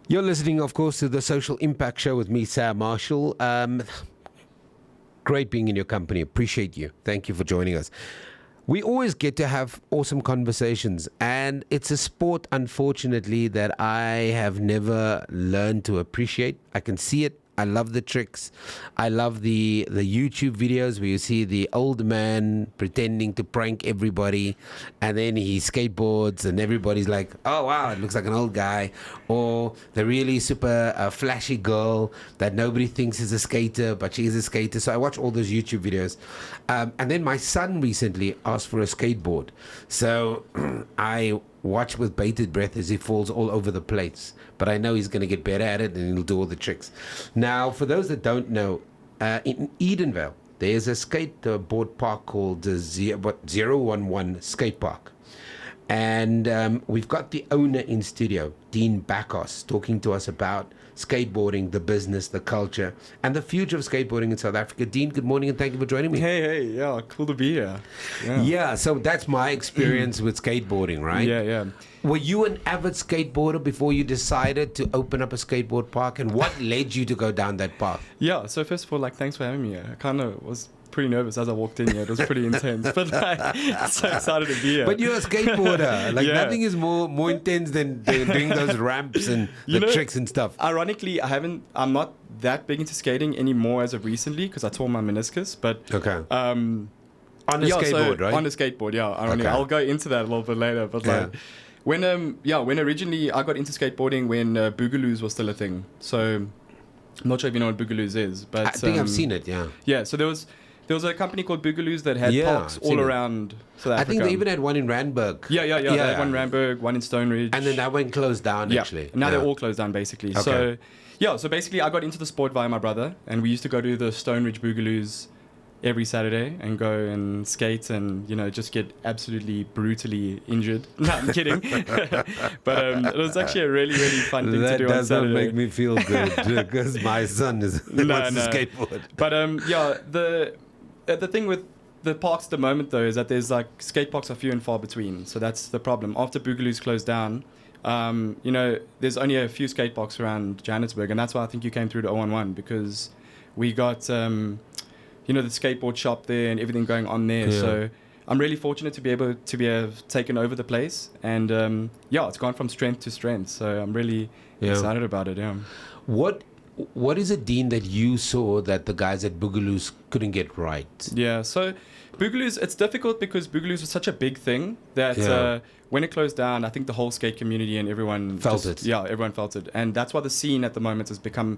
You're listening, of course, to the Social Impact Show with me, Samm Marshall. Great being in your company. Appreciate you. Thank you for joining us. We always get to have awesome conversations, and it's a sport, unfortunately, that I have never learned to appreciate. I can see it. I love the tricks. I love the YouTube videos where you see the old man pretending to prank everybody, and then he skateboards and everybody's like, oh wow, it looks like an old guy. Or the really super flashy girl that nobody thinks is a skater, but she is a skater. So I watch all those YouTube videos. And then my son recently asked for a skateboard. So I watch with bated breath as he falls all over the place. But I know he's going to get better at it and he'll do all the tricks. Now, for those that don't know, in Edenvale, there's a skateboard park called the 011 Skatepark. And we've got the owner in studio, Dean Backos, talking to us about skateboarding, the business, the culture, and the future of skateboarding in South Africa. Dean, good morning and thank you for joining me. Hey, yeah, cool to be here. Yeah, so that's my experience with skateboarding, right? Yeah. Were you an avid skateboarder before you decided to open up a skateboard park, and what led you to go down that path? Yeah, so first of all, thanks for having me here. I kind of was pretty nervous as I walked in here. It was pretty intense, but so excited to be here. But you're a skateboarder. Nothing is more intense than doing those ramps and the tricks and stuff. Ironically, I'm not that big into skating anymore as of recently because I tore my meniscus. But okay. On a skateboard, right? On a skateboard, yeah. Ironically, Okay. I'll go into that a little bit later. But when originally I got into skateboarding when Boogaloos was still a thing. So I'm not sure if you know what Boogaloos is, but I think I've seen it. Yeah. Yeah. So there was a company called Boogaloos that had parks all around South Africa. I think they even had one in Randburg. Yeah. They had one in Randburg, one in Stone Ridge. And then that one closed down, actually. Now they're all closed down, basically. Okay. So basically I got into the sport via my brother, and we used to go to the Stone Ridge Boogaloos every Saturday and go and skate and, just get absolutely brutally injured. No, I'm kidding. But it was actually a really, really fun thing to do on Saturday. That doesn't make me feel good because my son wants to skateboard. But the thing with the parks at the moment, though, is that there's skate parks are few and far between. So that's the problem. After Boogaloos closed down, there's only a few skate parks around Johannesburg, and that's why I think you came through to 011, because we got the skateboard shop there and everything going on there. Yeah. So I'm really fortunate to be able to have taken over the place, and it's gone from strength to strength. So I'm really excited about it. Yeah. What is it, Dean, that you saw that the guys at Boogaloos couldn't get right? Yeah, so Boogaloos, it's difficult because Boogaloos was such a big thing that when it closed down, I think the whole skate community and everyone felt it. Yeah, everyone felt it. And that's why the scene at the moment has become,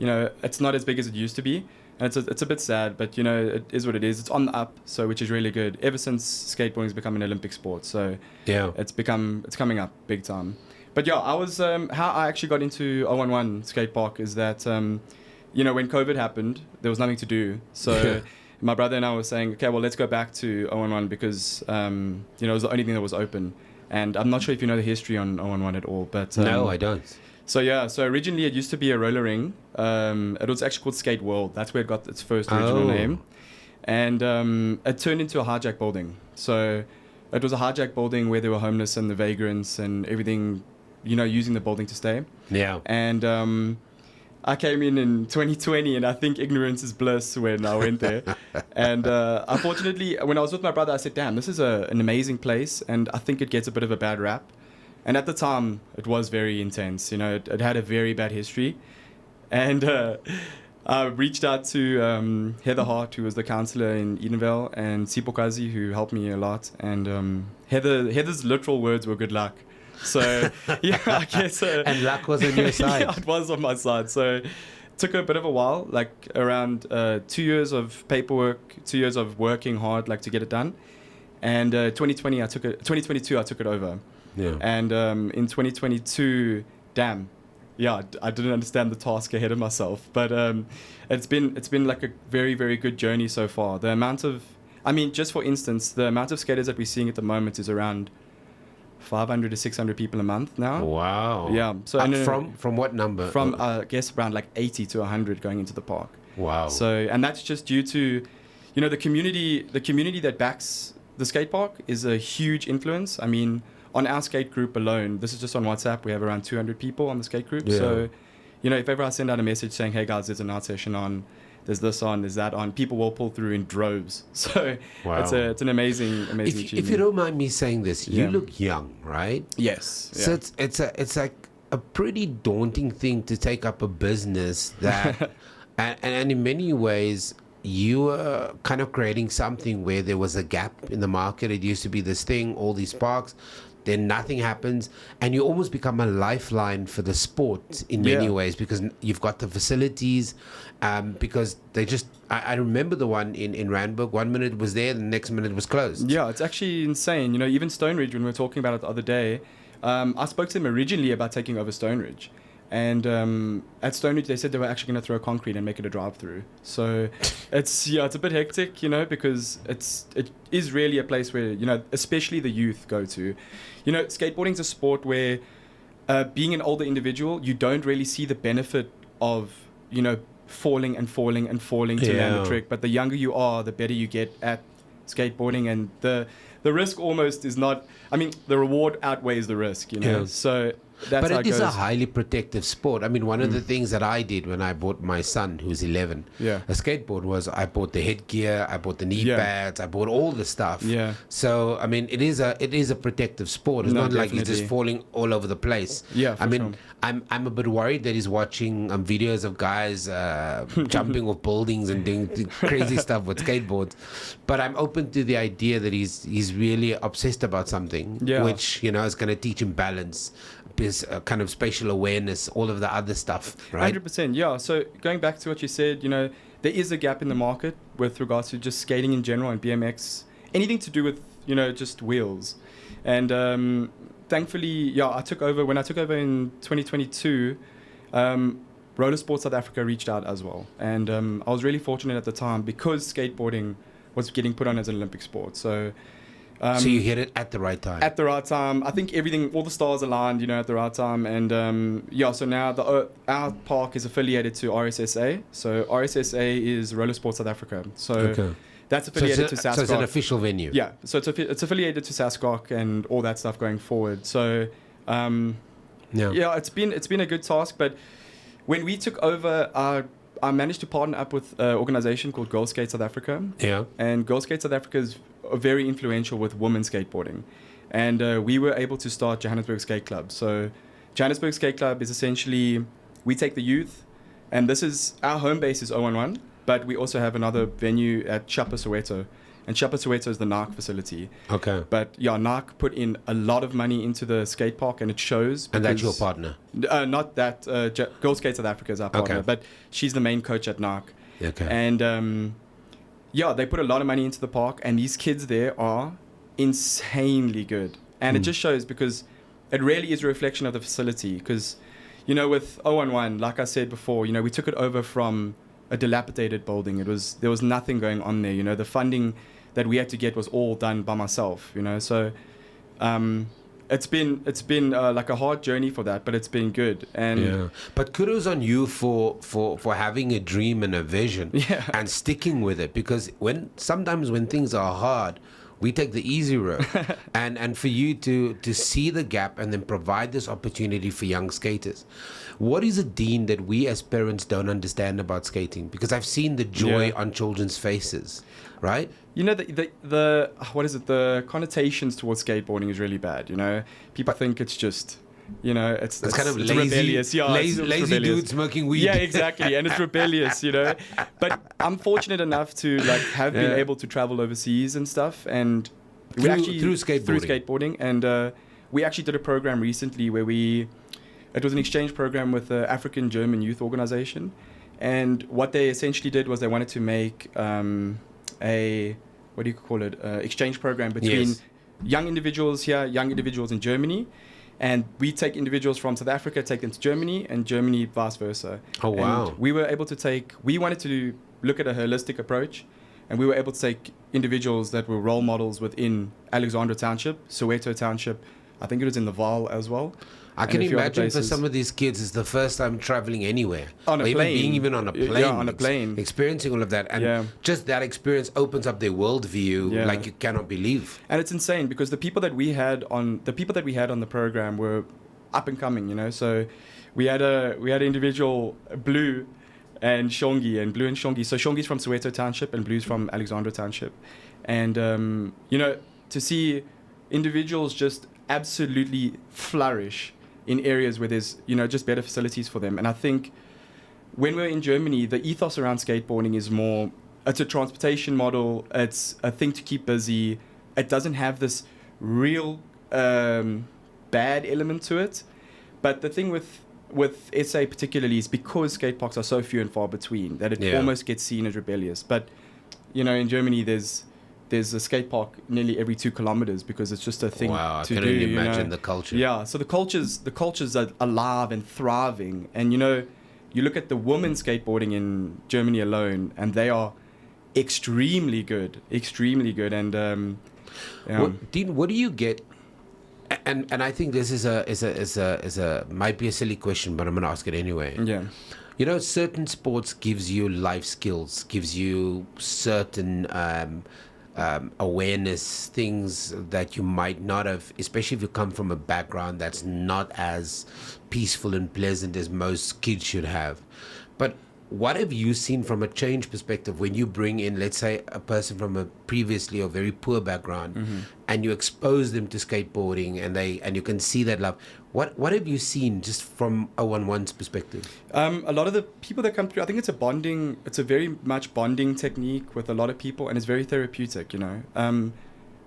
it's not as big as it used to be. And it's a bit sad, but, it is what it is. It's on the up, which is really good. Ever since skateboarding has become an Olympic sport. So it's coming up big time. But I was how I actually got into 011 skate park is that when COVID happened, there was nothing to do. So my brother and I were saying, okay, well, let's go back to 011 because it was the only thing that was open. And I'm not sure if you know the history on 011 at all, but no, I don't. So originally it used to be a roller ring. It was actually called Skate World. That's where it got its first original name, and it turned into a hijack building. So it was a hijack building where there were homeless and the vagrants and everything. Using the building to stay. Yeah. And I came in 2020, and I think ignorance is bliss when I went there. And unfortunately, when I was with my brother, I said, damn, this is an amazing place, and I think it gets a bit of a bad rap. And at the time, it was very intense. It had a very bad history. And I reached out to Heather Hart, who was the counselor in Edenvale, and Sipokazi, who helped me a lot. And Heather's literal words were good luck. So, I guess... and luck was on your side. Yeah, it was on my side. So it took a bit of a while, around 2 years of paperwork, 2 years of working hard, to get it done. And 2022, I took it over. Yeah. And in 2022, I didn't understand the task ahead of myself. But it's been a very, very good journey so far. The amount of... just for instance, the amount of skaters that we're seeing at the moment is around 500 to 600 people a month now. Wow. Yeah. So from what number? From I guess around 80 to 100 going into the park. Wow. So, and that's just due to, the community that backs the skate park is a huge influence. on our skate group alone, this is just on WhatsApp, we have around 200 people on the skate group. Yeah. So, you know, if ever I send out a message saying, hey guys, there's an art session on, there's this on, there's that on, people will pull through in droves. So Wow. it's an amazing achievement. If you don't mind me saying this, you Yeah. look young, right? Yes. So Yeah. it's like a pretty daunting thing to take up a business that, and in many ways, you were kind of creating something where there was a gap in the market. It used to be this thing, all these parks, then nothing happens, and you almost become a lifeline for the sport in many Yeah. ways, because you've got the facilities, because they just, I remember the one in Randburg, 1 minute it was there, the next minute it was closed. Yeah, it's actually insane. You know, even Stonebridge, when we were talking about it the other day, I spoke to them originally about taking over Stonebridge. And at Stonebridge, they said they were actually going to throw concrete and make it a drive-through. So it's a bit hectic, you know, because it is really a place where, you know, especially the youth go to. You know, skateboarding's a sport where being an older individual, you don't really see the benefit of, you know, falling and falling and falling to land Yeah. a trick. But the younger you are, the better you get at skateboarding, and the risk almost is not, I mean, the reward outweighs the risk, you know. Yeah. So that's But how it it is goes. a highly protective sport. I mean, one of the things that I did when I bought my son, who's 11, Yeah. a skateboard, was I bought the headgear, I bought the knee Yeah. pads, I bought all the stuff. Yeah. So I mean, it is a protective sport. It's No, not like he's just definitely. falling all over the place. Yeah, for I mean, sure. I'm a bit worried that he's watching videos of guys jumping off buildings and doing crazy stuff with skateboards. But I'm open to the idea that he's really obsessed about something, Yeah. which, you know, is going to teach him balance, this kind of spatial awareness, all of the other stuff, right? 100%, yeah. So going back to what you said, you know, there is a gap in the market with regards to just skating in general and BMX, anything to do with, you know, just wheels. And thankfully, yeah, when I took over in 2022, Roller Sports South Africa reached out as well. And I was really fortunate at the time because skateboarding was getting put on as an Olympic sport. So So you hit it at the right time. at the right time. I think all the stars aligned, you know, at the right time. And yeah, so now our park is affiliated to RSSA. So RSSA is Roller Sports South Africa. So Okay. that's affiliated to SASCOC. So it's an official venue. Yeah, so it's affiliated to SASCOC and all that stuff going forward. So yeah, it's been a good task. But when we took over, I managed to partner up with an organization called Girl Skate South Africa. Yeah. And Girl Skate South Africa is very influential with women skateboarding. And we were able to start Johannesburg Skate Club. So Johannesburg Skate Club is essentially, we take the youth, and this is, our home base is 011, but we also have another venue at Chapa Soweto. And Chapa Soweto is the NARC facility. Okay. But yeah, NARC put in a lot of money into the skate park, and it shows. And that's your because- partner. Not that. Girl Skate South Africa is our partner, Okay. but she's the main coach at NARC. Okay. And yeah, they put a lot of money into the park, and these kids there are insanely good. And it just shows because it really is a reflection of the facility. Because, you know, with 011, like I said before, you know, we took it over from a dilapidated building. There was nothing going on there. You know, the funding that we had to get was all done by myself. You know, so it's been like a hard journey for that, but it's been good. And Yeah, but kudos on you for having a dream and a vision, Yeah. and sticking with it. Because sometimes when things are hard, we take the easy road, and for you to see the gap and then provide this opportunity for young skaters. What is it, Dean, that we as parents don't understand about skating? Because I've seen the joy Yeah. on children's faces, right? You know, the what is it? The connotations towards skateboarding is really bad. You know, people think it's just, you know, it's Kind of it's lazy, rebellious. Yeah, it's lazy rebellious. dude smoking weed. Yeah, exactly, and it's rebellious. You know, but I'm fortunate enough to like have been Yeah. able to travel overseas and stuff, and Through skateboarding. And we actually did a program recently where it was an exchange program with the African German Youth Organization, and what they essentially did was they wanted to make a exchange program between Yes. young individuals here, young individuals in Germany, and we take individuals from South Africa, take them to Germany, and Germany vice versa. Oh, wow. And we were able to we wanted to look at a holistic approach, and we were able to take individuals that were role models within Alexandra Township, Soweto Township, I think it was in the Val as well. I and can a few other imagine for places. some of these kids, it's the first time traveling anywhere. On a or even plane. being even on a plane. Yeah, on a plane. Experiencing all of that. And Yeah. just that experience opens up their worldview Yeah. like you cannot believe. And it's insane because the people that we had on the program were up and coming, you know. So we had an individual, Blue and Shongi, and Blue and Shongi. So Shongi's from Soweto Township and Blue's from Alexandra Township. And you know, to see individuals just absolutely flourish in areas where there's, you know, just better facilities for them. And I think when we're in Germany, the ethos around skateboarding is more, it's a transportation model, it's a thing to keep busy. It doesn't have this real bad element to it. But the thing with SA particularly is because skate parks are so few and far between that it almost gets seen as rebellious. But, you know, in Germany there's a skate park nearly every 2 kilometers because it's just a thing Wow, to I do. can only imagine you know? the culture. Yeah, so the cultures are alive and thriving. And, you know, you look at the women skateboarding in Germany alone, and they are extremely good. And Dean, what do you get? And I think this is a might be a silly question, but I'm going to ask it anyway. Yeah. You know, certain sports gives you life skills, gives you certain awareness, things that you might not have, especially if you come from a background that's not as peaceful and pleasant as most kids should have. But what have you seen from a change perspective when you bring in, let's say, a person from a previously or very poor background, and you expose them to skateboarding, and you can see that love? What have you seen just from 011's perspective? A lot of the people that come through, I think it's a very much bonding technique with a lot of people, and it's very therapeutic, you know.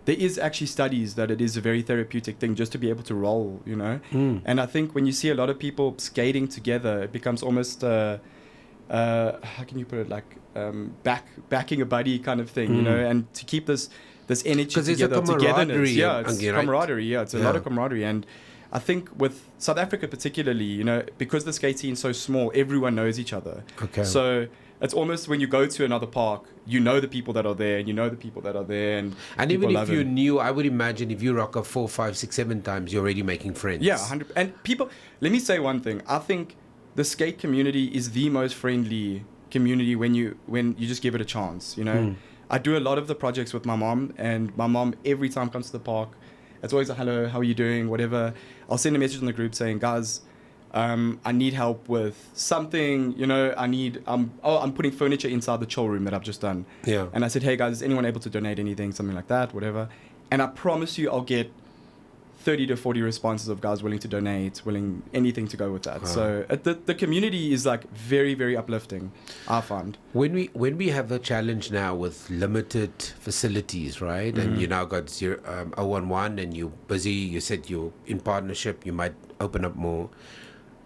There is actually studies that it is a very therapeutic thing just to be able to roll, you know. And I think when you see a lot of people skating together, it becomes almost how can you put it, like backing a buddy kind of thing, you know, and to keep this energy together, togetherness. Yeah, it's camaraderie. Yeah, it's a lot of camaraderie. And I think with South Africa particularly, you know, because the skate scene is so small, everyone knows each other. Okay. So it's almost when you go to another park, you know the people that are there, and you know the people that are there, and even if you knew, I would imagine if you rock up 4, 5, 6, 7 times, you're already making friends. Yeah, 100. And people, let me say one thing. I think the skate community is the most friendly community when you just give it a chance, you know. I do a lot of the projects with my mom, and my mom every time comes to the park, it's always a hello, how are you doing, whatever. I'll send a message in the group saying, guys, I need help with something, you know. I'm putting furniture inside the chill room that I've just done. Yeah. And I said, hey guys, is anyone able to donate anything, something like that, whatever. And I promise you I'll get 30 to 40 responses of guys willing to donate, willing anything to go with that. So the community is like very, very uplifting, I find. When we have a challenge now with limited facilities, right? And you now got 011 and you're busy, you said you're in partnership, you might open up more.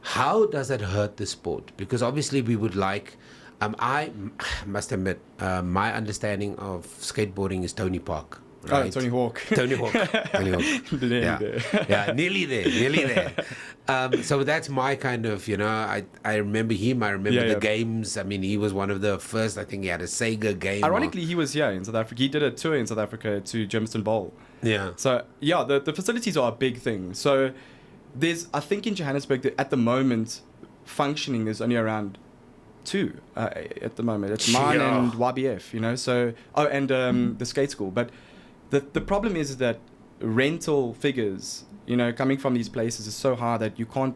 How does that hurt the sport? Because obviously we would like, I must admit, my understanding of skateboarding is Tony Park. Right? Oh, Tony Hawk. Tony Hawk. Yeah, nearly there. So that's my kind of, you know, I remember him. I remember the games. I mean, he was one of the first. I think he had a Sega game. Ironically, he was here in South Africa. He did a tour in South Africa to Germiston Bowl. Yeah. So, yeah, the facilities are a big thing. So I think in Johannesburg, at the moment, functioning is only around 2 at the moment. It's mine and YBF, you know. So, and the skate school. But the problem is that rental figures, you know, coming from these places is so high that you can't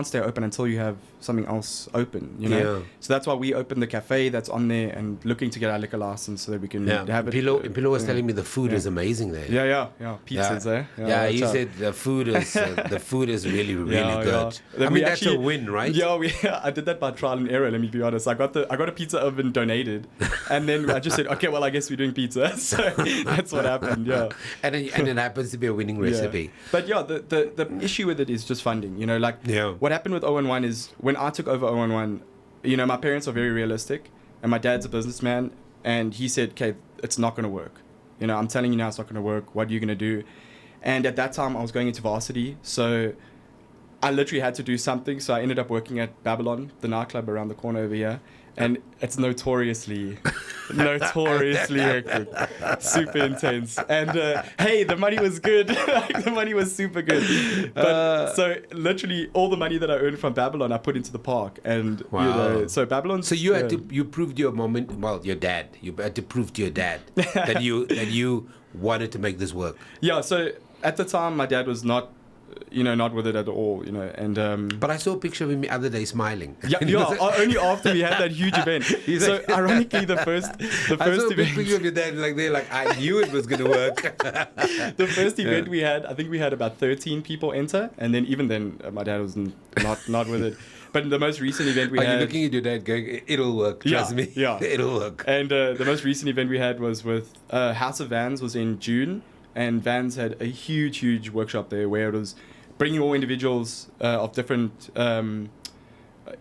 stay open until you have something else open, you know. Yeah. So that's why we opened the cafe that's on there and looking to get our liquor license so that we can have it. Pilo was telling me the food is amazing there. Yeah. Pizzas there. Yeah, he said the food is really good. Yeah. I mean, that's a win, right? Yeah, I did that by trial and error. Let me be honest. I got a pizza oven donated, and then I just said, okay, well, I guess we're doing pizza. So that's what happened. Yeah. And it happens to be a winning recipe. Yeah. But yeah, the issue with it is just funding. You know, like what happened with 011 is when I took over 011, you know, my parents are very realistic, and my dad's a businessman, and he said, okay, it's not going to work. You know, I'm telling you now, it's not going to work. What are you going to do? And at that time, I was going into varsity, so I literally had to do something. So I ended up working at Babylon, the nightclub around the corner over here. and it's notoriously hectic, super intense. And hey, the money was good. Like, the money was super good. But so literally all the money that I earned from Babylon, I put into the park. And Wow. you know, so Babylon. So you had to, you proved your your dad. You had to prove to your dad that you wanted to make this work. Yeah. So at the time, my dad was not with it at all, and But I saw a picture of him the other day smiling. Only after we had that huge event. So ironically, the first I saw a big event, picture of your dad like I knew it was going to work. the first event we had, I think we had about 13 people enter, and then even then, my dad was not with it. But in the most recent event we Are had, you looking at your dad going, it'll work, trust me. Yeah. It'll work. And the most recent event we had was with House of Vans, was in June. And Vans had a huge workshop there where it was bringing all individuals of different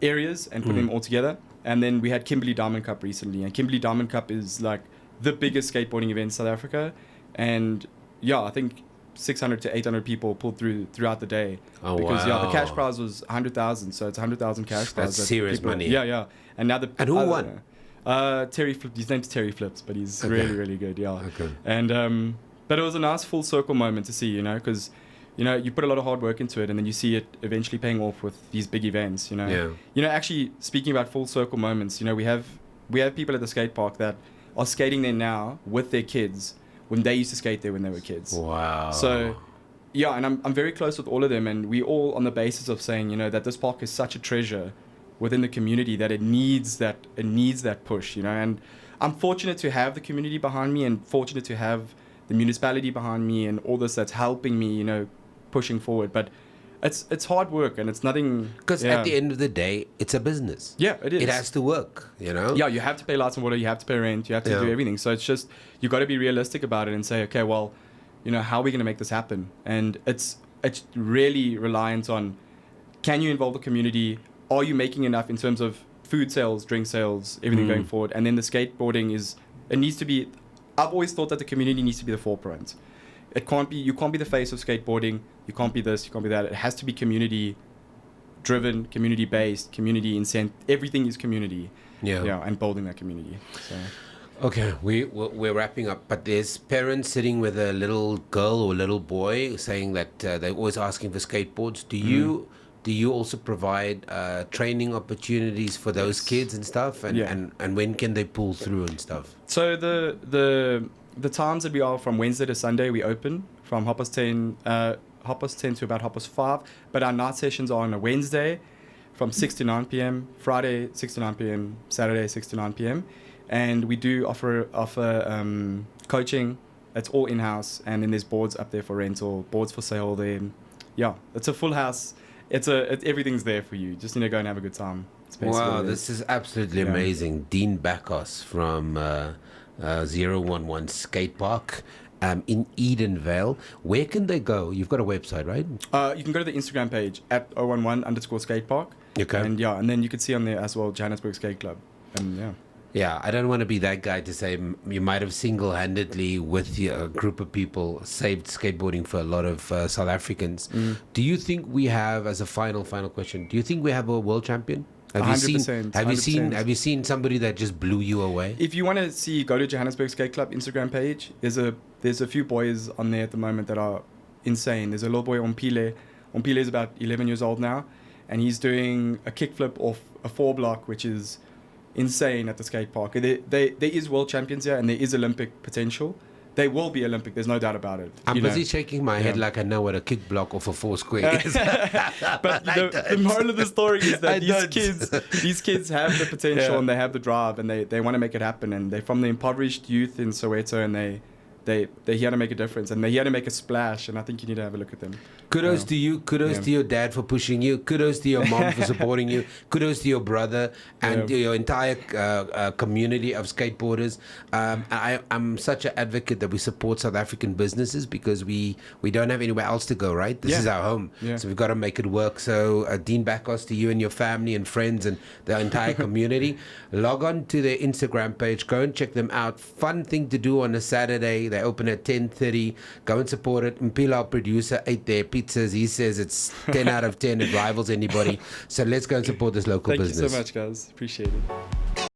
areas and putting them all together. And then we had Kimberley Diamond Cup recently. And Kimberley Diamond Cup is like the biggest skateboarding event in South Africa. And yeah, I think 600 to 800 people pulled throughout the day. Oh, because wow. The cash prize was 100,000. So it's 100,000 cash prize. That's serious money. Yeah. And now And who won? Terry Flip. His name's Terry Flips, but he's Okay. really good. Yeah. Okay. And but it was a nice full circle moment to see, because you put a lot of hard work into it, and then you see it eventually paying off with these big events. Yeah. Actually, speaking about full circle moments, we have people at the skate park that are skating there now with their kids when they used to skate there when they were kids. Wow. So yeah, and I'm very close with all of them, and we all on the basis of saying that this park is such a treasure within the community that it needs that push. And I'm fortunate to have the community behind me, and fortunate to have the municipality behind me, and all this that's helping me, pushing forward. But it's hard work, and it's nothing. Because at the end of the day, it's a business. Yeah, it is. It has to work, Yeah, you have to pay lights and water, you have to pay rent, you have to do everything. So it's just, you got to be realistic about it and say, okay, well, how are we going to make this happen? And it's really reliant on, can you involve the community? Are you making enough in terms of food sales, drink sales, everything going forward? And then the skateboarding it needs to be, I've always thought that the community needs to be the forefront. You can't be the face of skateboarding. You can't be this, you can't be that. It has to be community driven, community based, community incent. Everything is community. Yeah, and building that community. So. Okay, we're wrapping up, but there's parents sitting with a little girl or little boy saying that they're always asking for skateboards. Do you also provide training opportunities for those kids and stuff? And when can they pull through and stuff? So the times that we are from Wednesday to Sunday, we open from 10:30 to about 5:30. But our night sessions are on a Wednesday from 6 to 9 p.m., Friday 6 to 9 p.m., Saturday 6 to 9 p.m. And we do offer coaching. That's all in-house. And then there's boards up there for rental, boards for sale there. Yeah, it's a full house. Everything's there for you. Just go and have a good time. Wow, this is absolutely amazing. Dean Backos from 011 Skatepark in Edenvale. Where can they go? You've got a website, right? You can go to the Instagram page at 011_skatepark. Okay. And then you can see on there as well Johannesburg Skate Club. And Yeah, I don't want to be that guy to say you might have single-handedly, with a group of people, saved skateboarding for a lot of South Africans. Do you think we have, as a final question, do you think we have a world champion? Have you seen somebody that just blew you away? If you want to see, go to Johannesburg Skate Club Instagram page. There's a few boys on there at the moment that are insane. There's a little boy, Ompile. Ompile is about 11 years old now, and he's doing a kickflip off a 4-block, which is insane at the skate park. There is world champions here, and there is Olympic potential. They will be Olympic. There's no doubt about it. I'm busy shaking my head like I know what a kick block off a 4 square is. But the moral of the story is that these kids have the potential and they have the drive, and they want to make it happen. And they're from the impoverished youth in Soweto, and they're here to make a difference, and they're here to make a splash. And I think you need to have a look at them. Kudos to you. Kudos to your dad for pushing you. Kudos to your mom for supporting you. Kudos to your brother and your entire community of skateboarders. I'm such an advocate that we support South African businesses, because we don't have anywhere else to go, right? This is our home. Yeah. So we've got to make it work. So Dean Backos, to you and your family and friends and the entire community, log on to their Instagram page. Go and check them out. Fun thing to do on a Saturday. They open at 10:30. Go and support it. Mpila, our producer, ate their pizzas. He says it's 10 out of 10. It rivals anybody. So let's go and support this local business. Thank you so much, guys. Appreciate it.